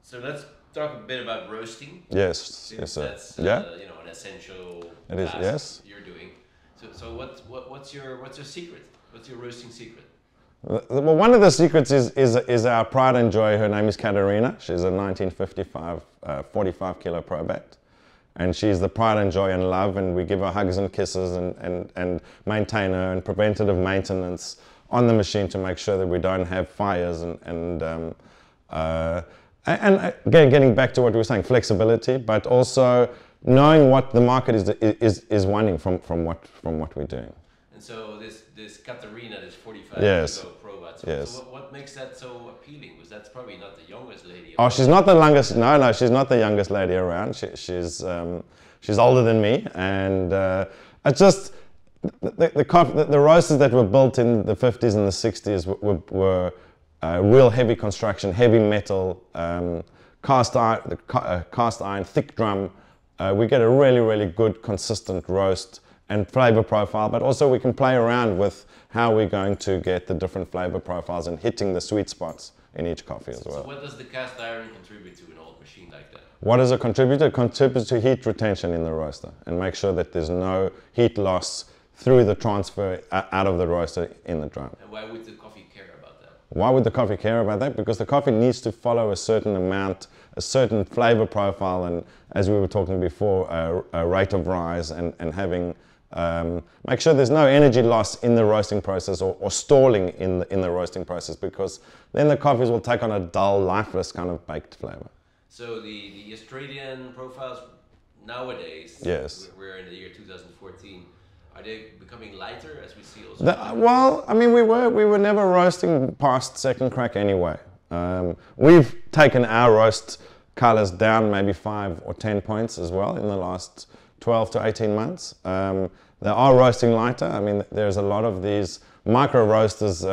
So let's talk a bit about roasting. Yes, yes, sir. That's you know, an essential it is, task yes. you're doing. So what's your secret? What's your roasting secret? Well, one of the secrets is our pride and joy. Her name is Katherine. She's a 1955 45 kilo Probat. And she's the pride and joy and love, and we give her hugs and kisses and maintain her, and preventative maintenance on the machine to make sure that we don't have fires and again, getting back to what we were saying, flexibility, but also knowing what the market is wanting from what we're doing. And so this Katharina, this 45 yes. kilo Probat. Yes. So what makes that so appealing? Because that's probably not the youngest lady. Oh, she's not the youngest. No, she's not the youngest lady around. She's older than me, and it's just the roasters that were built in the 50s and the 60s were real heavy construction, heavy metal, cast iron, thick drum. We get a really good, consistent roast and flavor profile, but also we can play around with how we're going to get the different flavor profiles and hitting the sweet spots in each coffee as well. So what does the cast iron contribute to an old machine like that? What does it contribute to? It contributes to heat retention in the roaster and make sure that there's no heat loss through the transfer out of the roaster in the drum. And why would the coffee care about that? Why would the coffee care about that? Because the coffee needs to follow a certain amount, a certain flavor profile, and as we were talking before, a rate of rise, and having make sure there's no energy loss in the roasting process or stalling in the roasting process, because then the coffees will take on a dull, lifeless kind of baked flavor. So the Australian profiles nowadays, yes, we're in the year 2014, are they becoming lighter as we see also? Well, I mean, we were never roasting past second crack anyway. We've taken our roast colors down maybe 5 or 10 points as well in the last 12 to 18 months. They are roasting lighter. I mean, there's a lot of these micro roasters.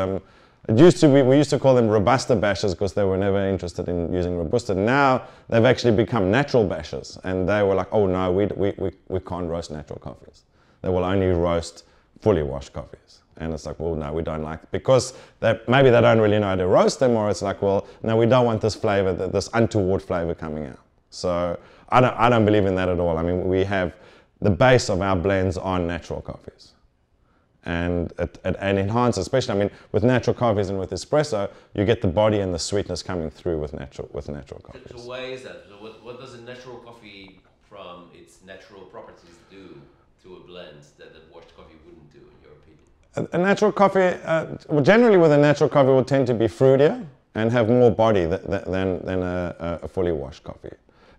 We used to call them Robusta bashers because they were never interested in using Robusta. Now they've actually become natural bashers, and they were like, oh no, we can't roast natural coffees. They will only roast fully washed coffees. And it's like, well, no, we don't like it, because maybe they don't really know how to roast them, or it's like, well, no, we don't want this flavor, this untoward flavor coming out. So I don't believe in that at all. I mean, we have the base of our blends on natural coffees, and it enhances, especially, I mean, with natural coffees and with espresso, you get the body and the sweetness coming through with natural coffees. So why is that? So what does a natural coffee from its natural properties do to a blend that a washed coffee wouldn't do, in your opinion? A natural coffee, well, generally with a natural coffee, will tend to be fruitier and have more body than a fully washed coffee.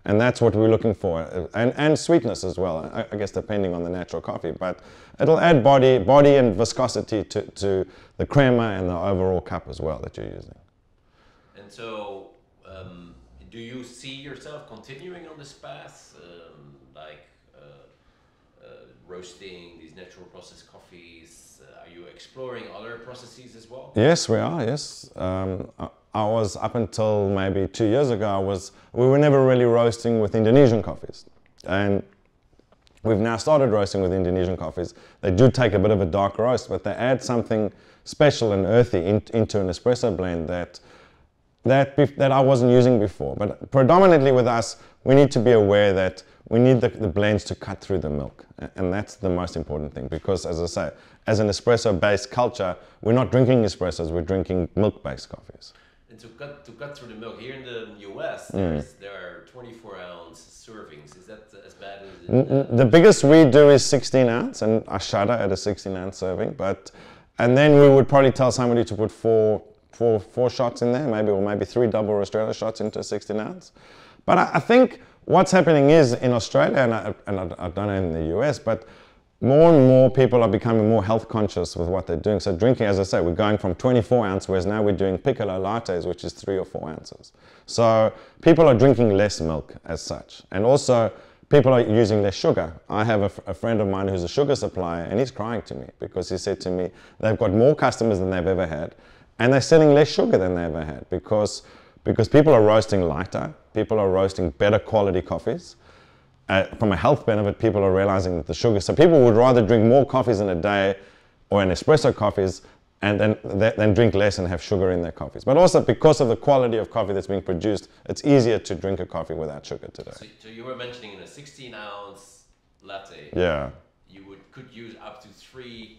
And that's what we're looking for, and sweetness as well, I guess, depending on the natural coffee. But it'll add body and viscosity to the crema and the overall cup as well that you're using. And so, do you see yourself continuing on this path, roasting these natural process coffees? Are you exploring other processes as well? Yes, we are, yes. I was, up until maybe 2 years ago, we were never really roasting with Indonesian coffees. And we've now started roasting with Indonesian coffees. They do take a bit of a dark roast, but they add something special and earthy into an espresso blend that I wasn't using before. But predominantly with us, we need to be aware that we need the blends to cut through the milk. And that's the most important thing, because, as I say, as an espresso-based culture, we're not drinking espressos, we're drinking milk-based coffees. And to cut through the milk, here in the US, there are 24-ounce servings. Is that as bad as the biggest we do is 16 ounce, and I shudder at a 16 ounce serving. And then we would probably tell somebody to put four shots in there, maybe 3 double Australia shots into a 16 ounce. But I think what's happening is, in Australia, and I don't know in the US, but more and more people are becoming more health conscious with what they're doing. So drinking, as I say, we're going from 24 ounce, whereas now we're doing piccolo lattes, which is 3 or 4 ounces. So people are drinking less milk as such. And also, people are using less sugar. I have a friend of mine who's a sugar supplier, and he's crying to me because he said to me, they've got more customers than they've ever had, and they're selling less sugar than they ever had, because people are roasting lighter, people are roasting better quality coffees. From a health benefit, people are realizing that the sugar, so people would rather drink more coffees in a day, or an espresso coffees, and then drink less and have sugar in their coffees. But also because of the quality of coffee that's being produced, it's easier to drink a coffee without sugar today. So you were mentioning in a 16-ounce latte, Yeah. you could use up to 3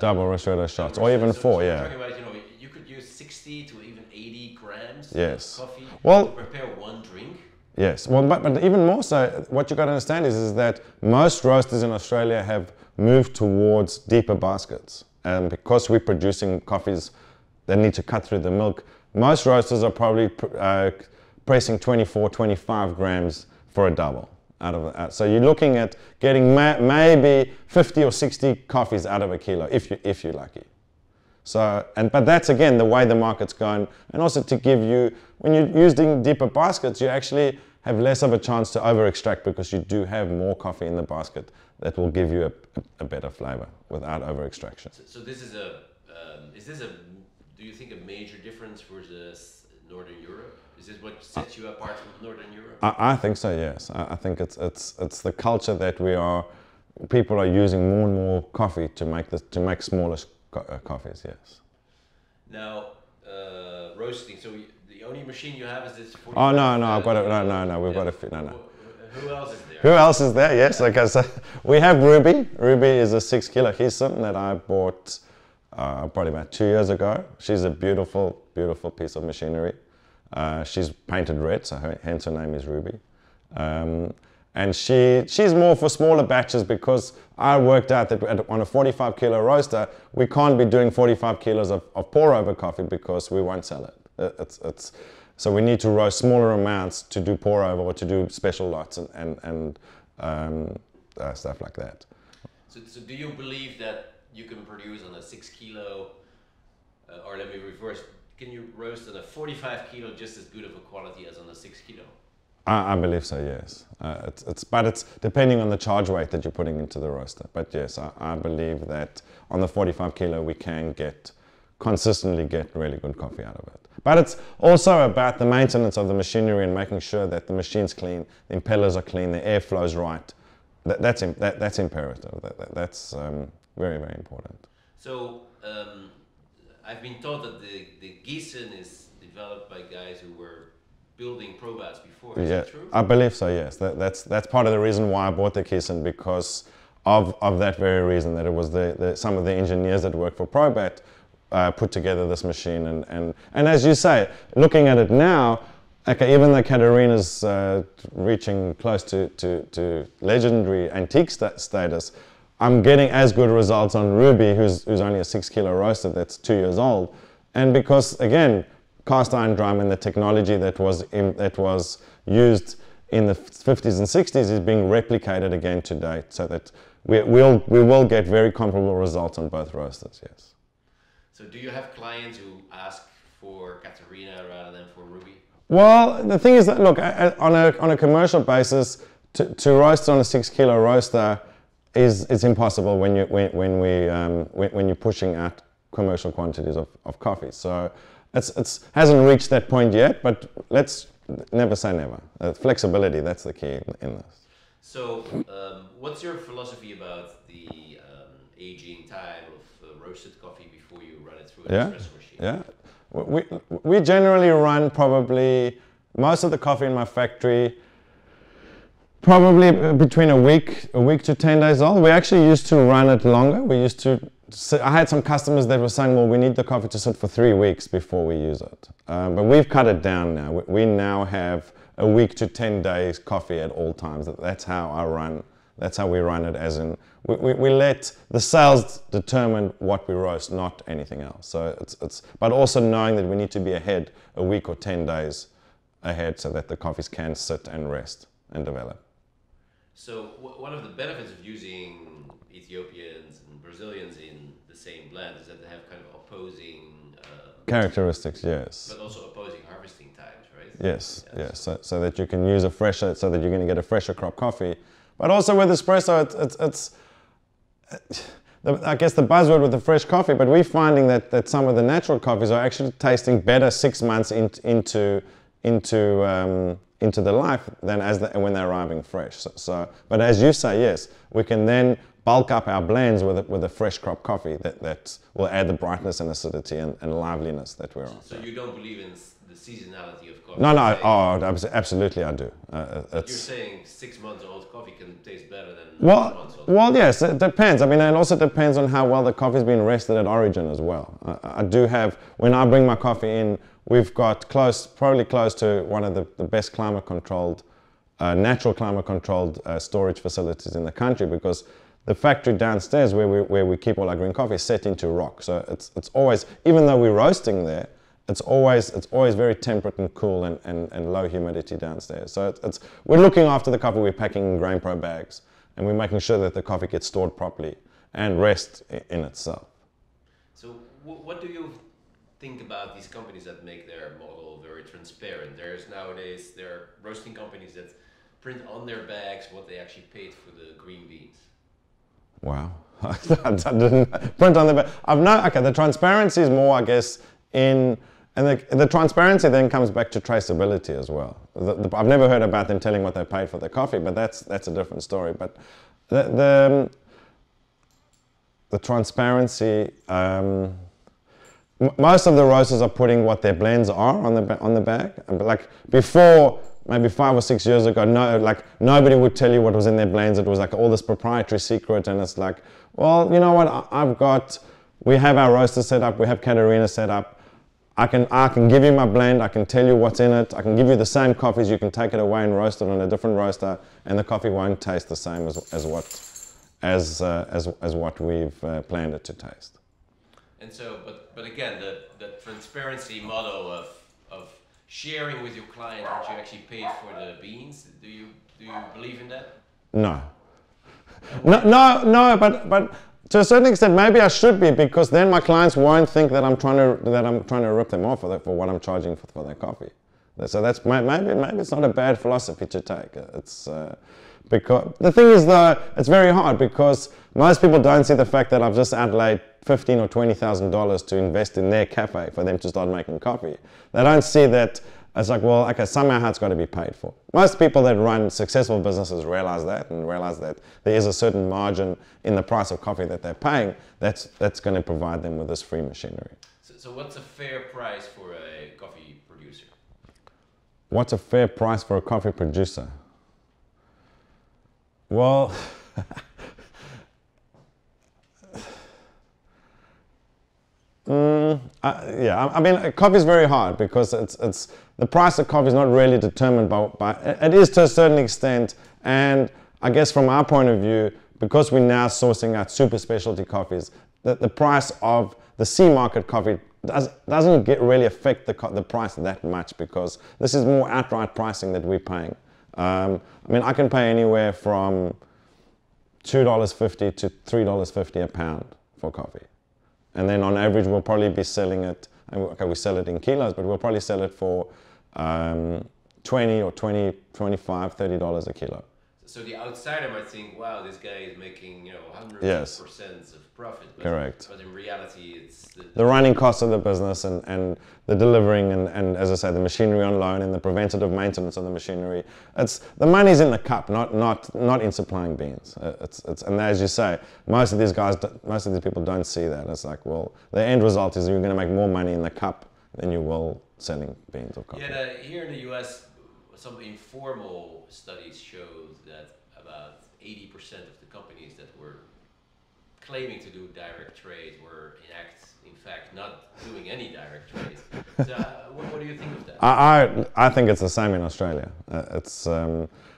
Double ristretto shots, or even 4, yeah. Talking about, you could use 60 to even 80 grams Yes. of coffee Well, to prepare one drink. Yes, well, but even more so, what you've got to understand is that most roasters in Australia have moved towards deeper baskets. And because we're producing coffees that need to cut through the milk, most roasters are probably pressing 24, 25 grams for a double. So you're looking at getting maybe 50 or 60 coffees out of a kilo, if you're lucky. So, but that's again the way the market's going, and also to give you, when you're using deeper baskets, you actually have less of a chance to over extract because you do have more coffee in the basket that will give you a better flavor without over extraction. So this is do you think a major difference versus Northern Europe? Is this what sets you apart from Northern Europe? I think so, yes. I think it's the culture that people are using more and more coffee to make smaller coffees, yes. Now, roasting, so the only machine you have is this 45? Oh, no, I've got it, no, we've got a few, no. Who else is there? Who else is there? Yes, okay, so we have Ruby. Ruby is a 6 kilo Heason that I bought probably about 2 years ago. She's a beautiful, beautiful piece of machinery. She's painted red, so hence her name is Ruby. And she's more for smaller batches because I worked out that on a 45 kilo roaster, we can't be doing 45 kilos of pour over coffee because we won't sell it. So we need to roast smaller amounts to do pour over or to do special lots and stuff like that. So do you believe that you can produce on a 6 kilo, or let me reverse, can you roast on a 45 kilo just as good of a quality as on a 6 kilo? I believe so, yes. But it's depending on the charge weight that you're putting into the roaster. But yes, I believe that on the 45 kilo we can consistently get really good coffee out of it. But it's also about the maintenance of the machinery and making sure that the machine's clean, the impellers are clean, the air flows right. That's imperative. That's very, very important. So I've been told that the Gießen is developed by guys who were building probats before. Is that true? I believe so, yes. That's part of the reason why I bought the Gießen, because of that very reason, that it was some of the engineers that work for Probat put together this machine. And as you say, looking at it now, okay, even though Katherine is reaching close to legendary antique status, I'm getting as good results on Ruby, who's only a 6 kilo roaster that's 2 years old. And because, again, cast iron drum and the technology that was used in the 50s and 60s is being replicated again today, so that we will get very comparable results on both roasters, yes. So do you have clients who ask for Katharina rather than for Ruby? Well, the thing is that, look, on a commercial basis, to roast on a 6 kilo roaster is impossible when you're pushing out commercial quantities of coffee. So it hasn't reached that point yet, but let's never say never. Flexibility, that's the key in this. So what's your philosophy about the aging time of roasted coffee before you run it through an espresso machine? Yeah, we generally run probably most of the coffee in my factory probably between a week to 10 days old. We actually used to run it longer. I had some customers that were saying, well, we need the coffee to sit for 3 weeks before we use it. But we've cut it down now. We now have a week to 10 days coffee at all times. That's how we run it, as in, we let the sales determine what we roast, not anything else. So but also knowing that we need to be ahead a week or 10 days ahead so that the coffees can sit and rest and develop. So one of the benefits of using Ethiopians and Brazilians in the same blend is that they have kind of opposing characteristics, yes. But also opposing harvesting times, right? Yes, yes. So that you can use so that you're going to get a fresher crop coffee. But also with espresso, I guess the buzzword with the fresh coffee, but we're finding that some of the natural coffees are actually tasting better 6 months into the life than when they're arriving fresh. But as you say, yes, we can then bulk up our blends with a fresh crop coffee that will add the brightness and acidity and liveliness that we're on. So you don't believe in the seasonality of coffee? No, absolutely I do. You're saying 6 months old coffee can taste better than 1 month old? Well, yes, it depends. I mean, it also depends on how well the coffee's been rested at origin as well. I do have, when I bring my coffee in, we've got probably close to one of the best climate-controlled, natural climate-controlled storage facilities in the country, because the factory downstairs where we keep all our green coffee is set into rock. So it's always, even though we're roasting there, it's always very temperate and cool and low humidity downstairs. So we're looking after the coffee. We're packing in Grain Pro bags, and we're making sure that the coffee gets stored properly and rest in itself. So what do you think about these companies that make their model very transparent? There are roasting companies that print on their bags what they actually paid for the green beans. Wow. I didn't print on the bag. Okay, the transparency is more, I guess, and the transparency then comes back to traceability as well. I've never heard about them telling what they paid for their coffee, but that's a different story. But the transparency, most of the roasters are putting what their blends are on the bag. But like before, maybe 5 or 6 years ago, nobody would tell you what was in their blends. It was like all this proprietary secret, and it's like, well, you know what? We have our roaster set up. We have Katherine set up. I can give you my blend. I can tell you what's in it. I can give you the same coffees. You can take it away and roast it on a different roaster, and the coffee won't taste the same as what we've planned it to taste. And so, but again, the transparency model of sharing with your client what you actually paid for the beans, do you believe in that? No. No, but to a certain extent, maybe I should be, because then my clients won't think that I'm trying to rip them off for what I'm charging for their coffee. So that's maybe it's not a bad philosophy to take. It's because the thing is, though, it's very hard, because most people don't see the fact that I've just outlaid $15,000 or $20,000 to invest in their cafe for them to start making coffee. They don't see that. It's like, well, okay, somehow it's got to be paid for. Most people that run successful businesses realize that, and realize that there is a certain margin in the price of coffee that they're paying that's going to provide them with this free machinery. So what's a fair price for a coffee producer? What's a fair price for a coffee producer? Well, I mean, coffee is very hard, because it's the price of coffee is not really determined by it is to a certain extent, and I guess from our point of view, because we're now sourcing out super specialty coffees, the price of the C market coffee doesn't really affect the price that much, because this is more outright pricing that we're paying. I mean, I can pay anywhere from $2.50 to $3.50 a pound for coffee. And then on average, we'll probably be selling it, okay, we sell it in kilos, but we'll probably sell it for $20 or $25, $30 a kilo. So the outsider might think, wow, this guy is making, hundreds Yes. of percents of profit. But, Correct. But in reality, it's the running costs of the business, and the delivering, and as I say, the machinery on loan, and the preventative maintenance of the machinery. The money's in the cup, not in supplying beans. And as you say, most of these people don't see that. It's like, well, the end result is you're going to make more money in the cup than you will selling beans or coffee. Yeah, here in the US, some informal studies showed that about 80% of the companies that were claiming to do direct trade were in fact not doing any direct trade. So what do you think of that? I think it's the same in Australia.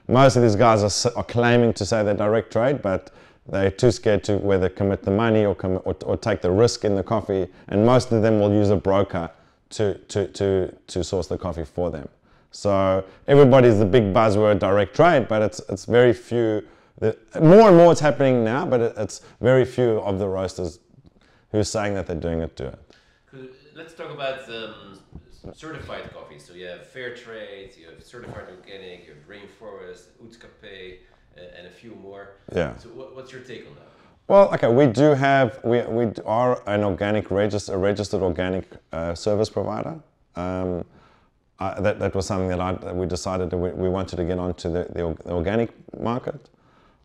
Most of these guys are claiming to say they're direct trade, but they're too scared to whether commit the money or take the risk in the coffee, and most of them will use a broker to source the coffee for them. So everybody's the big buzzword direct trade, but it's very few. More and more it's happening now, but it's very few of the roasters who are saying that they're doing it to it. Let's talk about certified coffee. So you have fair trade, you have certified organic, you have rainforest, Utscape, and a few more. Yeah. So what's your take on that? Well, okay, we are a registered organic service provider. That was something that we decided that we wanted to get onto the organic market.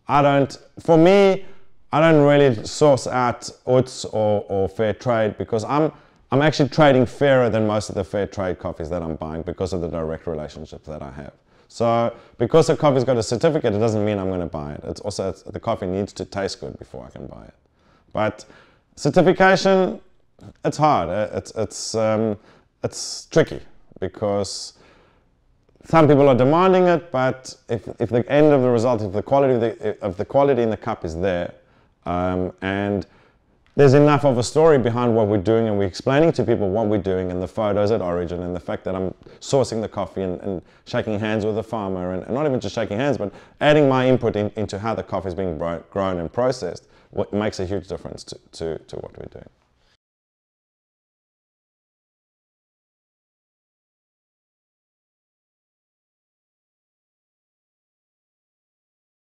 For me, I don't really source out UTZ or fair trade, because I'm actually trading fairer than most of the fair trade coffees that I'm buying because of the direct relationships that I have. So because a coffee's got a certificate, it doesn't mean I'm going to buy it. It's also, the coffee needs to taste good before I can buy it. But certification, it's hard. It's tricky, because some people are demanding it, but if the end of the result, if the quality in the cup is there, and there's enough of a story behind what we're doing, and we're explaining to people what we're doing, and the photos at origin, and the fact that I'm sourcing the coffee and shaking hands with the farmer, and not even just shaking hands, but adding my input into how the coffee is being grown and processed, what makes a huge difference to what we're doing.